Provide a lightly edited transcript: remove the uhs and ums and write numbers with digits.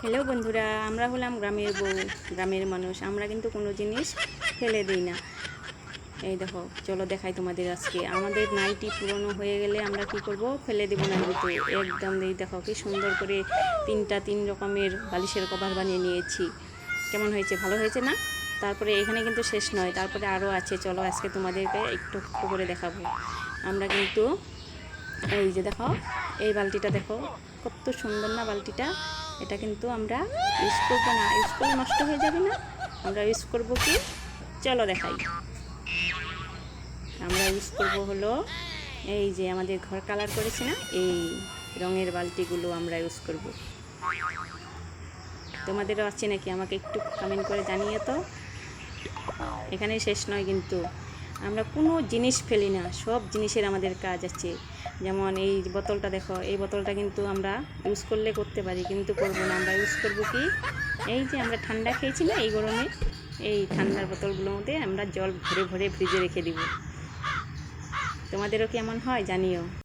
Hello বন্ধুরা, আমরা হলাম গ্রামের বউ, গ্রামের মানুষ। আমরা কিন্তু কোনো জিনিস ফেলে দিই না। এই দেখো, চলো দেখাই তোমাদের। আজকে আমাদের নাইটি পুরনো হয়ে গেলে আমরা কি করব? ফেলে দেবো না কিন্তু একদম। এই দেখো কি সুন্দর করে তিন রকমের বালিশের কভার বানিয়ে নিয়েছি। কেমন হয়েছে? ভালো হয়েছে না? তারপরে এখানে কিন্তু শেষ নয়, তারপরে আরও আছে। চলো আজকে তোমাদেরকে একটু একটু করে দেখাবো। আমরা কিন্তু এই যে দেখো, এই বালতিটা দেখো কত সুন্দর না বালতিটা। এটা কিন্তু আমরা ইউজ করবো না, ইউজ করলে নষ্ট হয়ে যাবে না। আমরা ইউজ করব কি? চলো দেখাই। আমরা ইউজ করব হলো এই যে আমাদের ঘর কালার করেছি না, এই রঙের বালতিগুলো আমরা ইউজ করব। তোমাদেরও আছে নাকি আমাকে একটু কমেন্ট করে জানিয়ে তো। এখানেই শেষ নয় কিন্তু, আমরা কোনো জিনিস ফেলি না, সব জিনিসের আমাদের কাজ আছে। যেমন এই বোতলটা দেখো, এই বোতলটা কিন্তু আমরা ইউজ করলে করতে পারি, কিন্তু করব না। আমরা ইউজ করব কি? এই যে আমরা ঠান্ডা খেয়েছি না এই গরমে, এই ঠান্ডার বোতলগুলোর মধ্যে আমরা জল ভরে ভরে ফ্রিজে রেখে দিব। তোমাদেরও কেমন হয় জানিও।